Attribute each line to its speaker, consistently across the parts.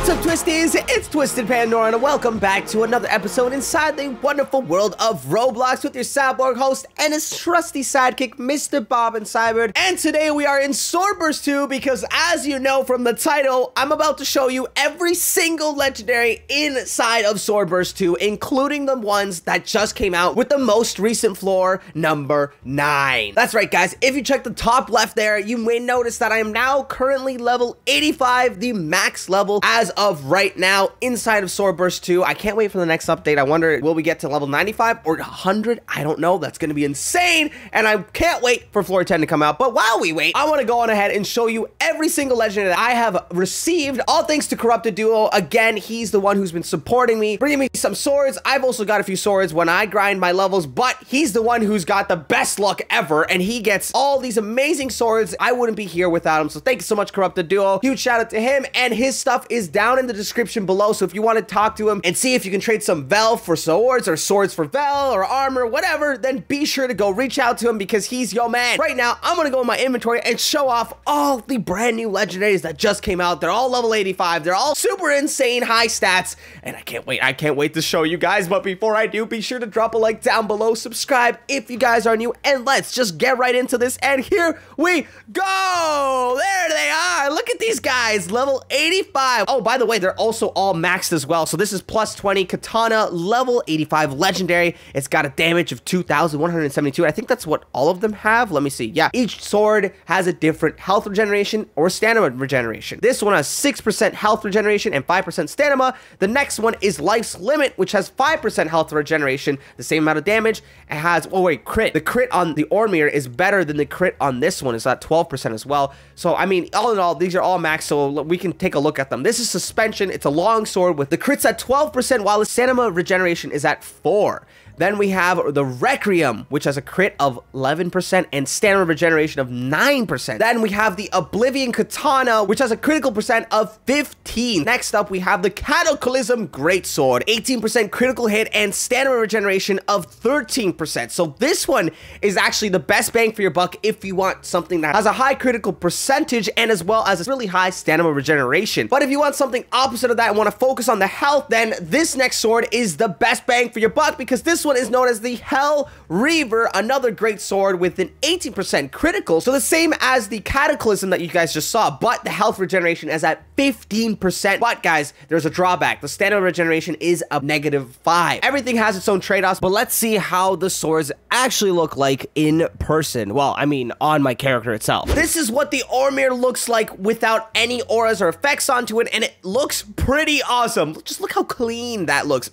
Speaker 1: What's up, Twisties? It's Twisted Pandora, and welcome back to another episode inside the wonderful world of Roblox with your Cyborg host and his trusty sidekick, Mr. Bob and Cybert. And today we are in Swordburst 2 because, as you know from the title, I'm about to show you every single legendary inside of Swordburst 2, including the ones that just came out with the most recent floor, number 9. That's right, guys. If you check the top left there, you may notice that I am now currently level 85, the max level as of right now inside of Swordburst 2. I can't wait for the next update. I wonder, will we get to level 95 or 100? I don't know. That's going to be insane, and I can't wait for floor 10 to come out. But while we wait, I want to go on ahead and show you every single legendary that I have received, all thanks to Corrupted Duo. Again, he's the one who's been supporting me, bringing me some swords. I've also got a few swords when I grind my levels, but he's the one who's got the best luck ever, and he gets all these amazing swords. I wouldn't be here without him, so thank you so much, Corrupted Duo. Huge shout out to him, and his stuff is down in the description below, so if you want to talk to him and see if you can trade some Vel for swords or swords for Vel or armor, whatever, then be sure to go reach out to him because he's your man. Right now, I'm gonna go in my inventory and show off all the brand new legendaries that just came out. They're all level 85. They're all super insane high stats, and I can't wait to show you guys. But before I do, be sure to drop a like down below, subscribe if you guys are new, and let's just get right into this. And here we go. There they are. Look at these guys, level 85. Oh, by the way, they're also all maxed as well. So this is plus 20 Katana, level 85 legendary. It's got a damage of 2,172. I think that's what all of them have. Let me see. Yeah, each sword has a different health regeneration or stamina regeneration. This one has 6% health regeneration and 5% stamina. The next one is Life's Limit, which has 5% health regeneration, the same amount of damage. It has, oh wait, crit. The crit on the Ormir is better than the crit on this one. It's at 12% as well. So, I mean, all in all, these are all maxed, so we can take a look at them. This is Suspension. It's a long sword with the crits at 12%, while the stamina regeneration is at 4. Then we have the Requiem, which has a crit of 11% and stamina regeneration of 9%. Then we have the Oblivion Katana, which has a critical percent of 15. Next up, we have the Cataclysm Greatsword, 18% critical hit and stamina regeneration of 13%. So this one is actually the best bang for your buck if you want something that has a high critical percentage and as well as a really high stamina regeneration. But if you want something opposite of that and want to focus on the health, then this next sword is the best bang for your buck because this one is known as the Reaver, another great sword with an 18% critical, so the same as the Cataclysm that you guys just saw, but the health regeneration is at 15%. But guys, there's a drawback. The stamina regeneration is a -5. Everything has its own trade-offs, but let's see how the swords actually look like in person. Well, I mean, on my character itself. This is what the Ormir looks like without any auras or effects onto it, and it looks pretty awesome. Just look how clean that looks.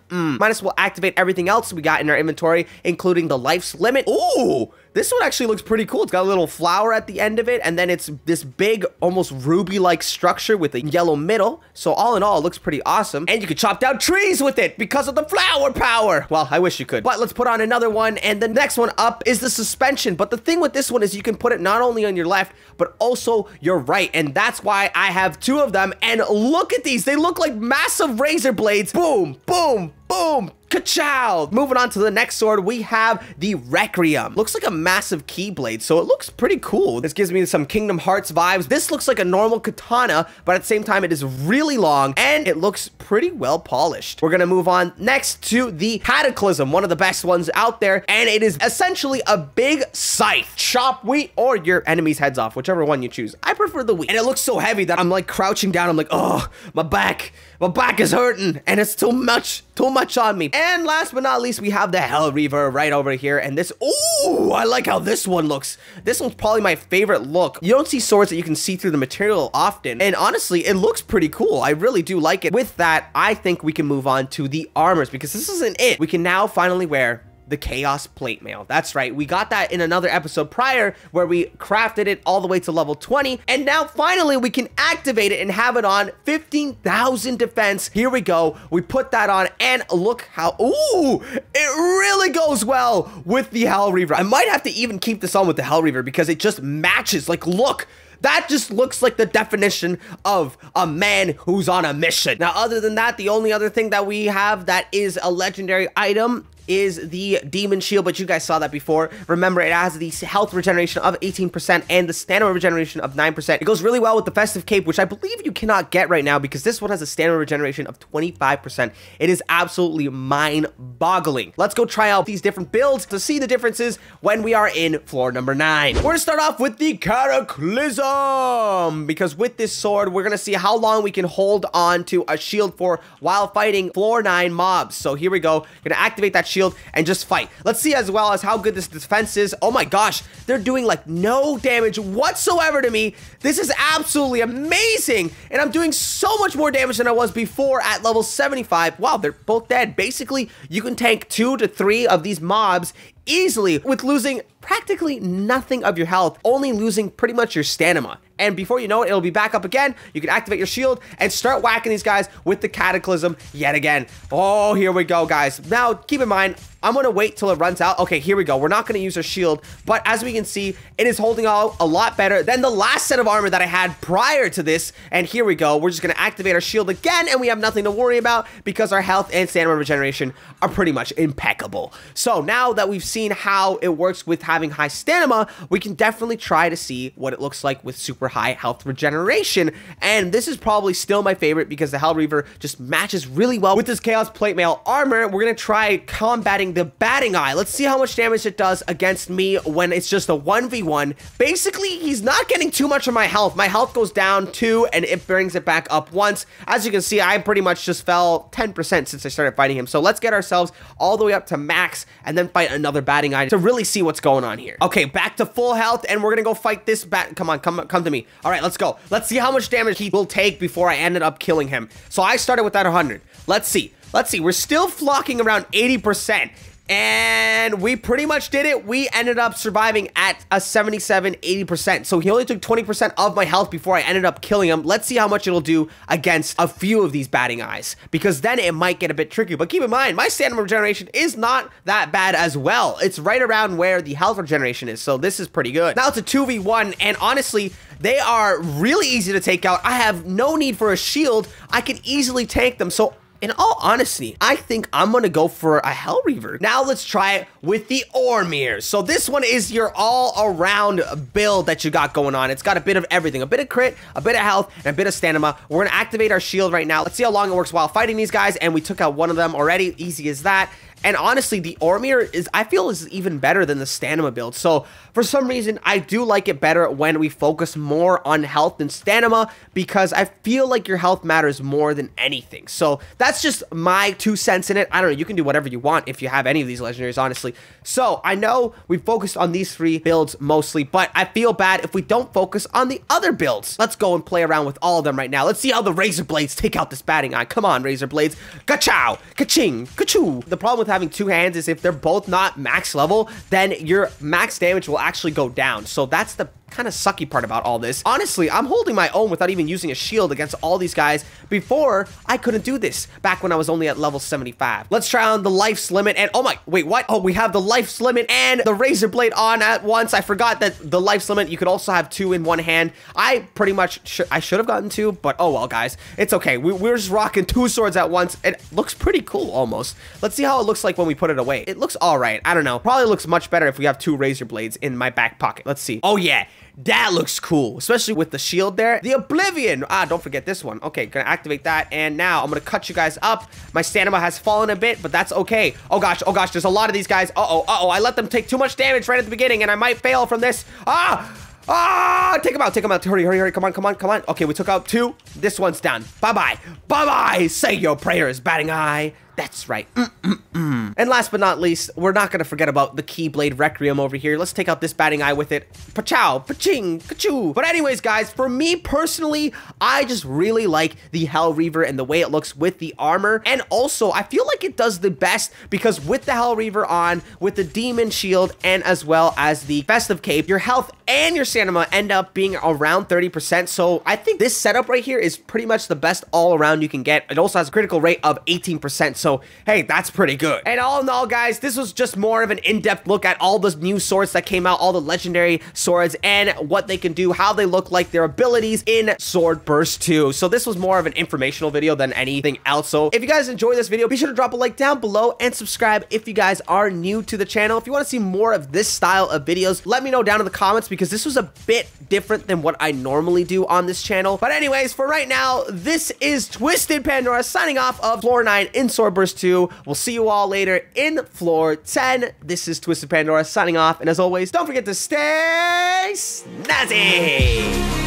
Speaker 1: Might as well activate everything else we got in our inventory, including the Life's Limit. Ooh, this one actually looks pretty cool. It's got a little flower at the end of it, and then it's this big, almost ruby-like structure with a yellow middle. So all in all, it looks pretty awesome. And you could chop down trees with it because of the flower power. Well, I wish you could. But let's put on another one, and the next one up is the Suspension. But the thing with this one is you can put it not only on your left, but also your right. And that's why I have 2 of them. And look at these. They look like massive razor blades. Boom, boom, boom. Ka-chow! Moving on to the next sword, we have the Requiem. Looks like a massive keyblade, so it looks pretty cool. This gives me some Kingdom Hearts vibes. This looks like a normal katana, but at the same time, it is really long, and it looks pretty well polished. We're gonna move on next to the Cataclysm, one of the best ones out there, and it is essentially a big scythe. Chop wheat or your enemy's heads off, whichever one you choose. I prefer the wheat. And it looks so heavy that I'm like crouching down. I'm like, oh, my back is hurting, and it's too much on me. And last but not least, we have the Reaver right over here, and this, ooh, I like how this one looks. This one's probably my favorite look. You don't see swords that you can see through the material often, and honestly, it looks pretty cool. I really do like it. With that, I think we can move on to the armors, because this isn't it. We can now finally wear the Chaos Plate Mail. That's right, we got that in another episode prior where we crafted it all the way to level 20, and now finally we can activate it and have it on 15,000 defense. Here we go, we put that on, and look how, ooh, it really goes well with the Reaver. I might have to even keep this on with the Reaver because it just matches. Like, look, that just looks like the definition of a man who's on a mission. Now, other than that, the only other thing that we have that is a legendary item is the Demon Shield, but you guys saw that before. Remember, it has the health regeneration of 18% and the stamina regeneration of 9%. It goes really well with the Festive Cape, which I believe you cannot get right now because this one has a stamina regeneration of 25%. It is absolutely mind-boggling. Let's go try out these different builds to see the differences when we are in floor number 9. We're gonna start off with the Cataclysm, because with this sword, we're gonna see how long we can hold on to a shield for while fighting floor 9 mobs. So here we go. Gonna activate that shield and just fight. Let's see as well as how good this defense is. Oh my gosh, they're doing like no damage whatsoever to me. This is absolutely amazing, and I'm doing so much more damage than I was before at level 75. Wow, they're both dead. Basically, you can tank 2 to 3 of these mobs easily with losing practically nothing of your health, only losing pretty much your stamina. And before you know it, it'll be back up again. You can activate your shield and start whacking these guys with the Cataclysm yet again. Oh, here we go, guys. Now, keep in mind, I'm going to wait till it runs out. Okay, here we go. We're not going to use our shield, but as we can see, it is holding out a lot better than the last set of armor that I had prior to this. And here we go. We're just going to activate our shield again, and we have nothing to worry about because our health and stamina regeneration are pretty much impeccable. So now that we've seen how it works with having high stamina, we can definitely try to see what it looks like with super high health regeneration. And this is probably still my favorite because the Hell Reaver just matches really well with this Chaos Plate Mail armor. We're going to try combating the Batting Eye. Let's see how much damage it does against me when it's just a 1v1. Basically, he's not getting too much of my health. My health goes down 2 and it brings it back up once. As you can see, I pretty much just fell 10% since I started fighting him. So let's get ourselves all the way up to max and then fight another Batting Eye to really see what's going on here. Okay, back to full health, and we're gonna go fight this bat. Come on, come to me. All right, let's go. Let's see how much damage he will take before I ended up killing him. So I started with that 100. Let's see. We're still flocking around 80%. And we pretty much did it. We ended up surviving at a 77-80%. So he only took 20% of my health before I ended up killing him. Let's see how much it'll do against a few of these Batting Eyes, because then it might get a bit tricky. But keep in mind, my stamina regeneration is not that bad as well. It's right around where the health regeneration is. So this is pretty good. Now it's a 2v1, and honestly, they are really easy to take out. I have no need for a shield. I can easily tank them. So in all honesty, I think I'm gonna go for a Hell Reaver. Now let's try it with the Ormir. So this one is your all-around build that you got going on. It's got a bit of everything, a bit of crit, a bit of health, and a bit of stamina. We're gonna activate our shield right now. Let's see how long it works while fighting these guys, and we took out one of them already. Easy as that. And honestly, the Ormir is, I feel, is even better than the stamina build. So for some reason, I do like it better when we focus more on health than stamina, because I feel like your health matters more than anything. So that's just my 2 cents in it. I don't know, you can do whatever you want if you have any of these legendaries, honestly. So I know we focused on these 3 builds mostly, but I feel bad if we don't focus on the other builds. Let's go and play around with all of them right now. Let's see how the Razor Blades take out this Batting Eye. Come on, Razor Blades. Ka-chow, ka-ching, ka-choo. The problem with having 2 hands is if they're both not max level, then your max damage will actually go down. So that's the kind of sucky part about all this. Honestly, I'm holding my own without even using a shield against all these guys. Before, I couldn't do this back when I was only at level 75. Let's try on the Life's Limit, and oh my, wait, what? Oh, we have the Life's Limit and the Razor Blade on at once. I forgot that the Life's Limit, you could also have 2 in one hand. I pretty much, I should have gotten 2, but oh well, guys. It's okay. We're just rocking 2 swords at once. It looks pretty cool, almost. Let's see how it looks like when we put it away. It looks all right. I don't know. Probably looks much better if we have 2 Razor Blades in my back pocket. Let's see. Oh yeah. That looks cool, especially with the shield there. The Oblivion. Ah, don't forget this one. Okay, gonna activate that. And now I'm gonna cut you guys up. My stamina has fallen a bit, but that's okay. Oh gosh, there's a lot of these guys. Uh-oh, I let them take too much damage right at the beginning, and I might fail from this. Take him out. Hurry. Come on. Okay, we took out 2. This one's done. Bye-bye. Say your prayers, Batting Eye. That's right. And last but not least, we're not going to forget about the Keyblade Requiem over here. Let's take out this Batting Eye with it. Pa-chow, pa-ching, ka-choo. But anyways, guys, for me personally, I just really like the Hell Reaver and the way it looks with the armor. And also, I feel like it does the best because with the Hell Reaver on, with the Demon Shield, and as well as the Festive Cape, your health and your stamina end up being around 30%. So I think this setup right here is pretty much the best all around you can get. It also has a critical rate of 18%. So So, hey, that's pretty good. And all in all, guys, this was just more of an in-depth look at all the new swords that came out, all the legendary swords, and what they can do, how they look like, their abilities in Swordburst 2. So this was more of an informational video than anything else. So if you guys enjoyed this video, be sure to drop a like down below and subscribe if you guys are new to the channel. If you want to see more of this style of videos, let me know down in the comments, because this was a bit different than what I normally do on this channel. But anyways, for right now, this is Twisted Pandora signing off of Floor 9 in Swordburst 2. We'll see you all later in Floor 10. This is Twisted Pandora signing off, and as always, don't forget to stay snazzy!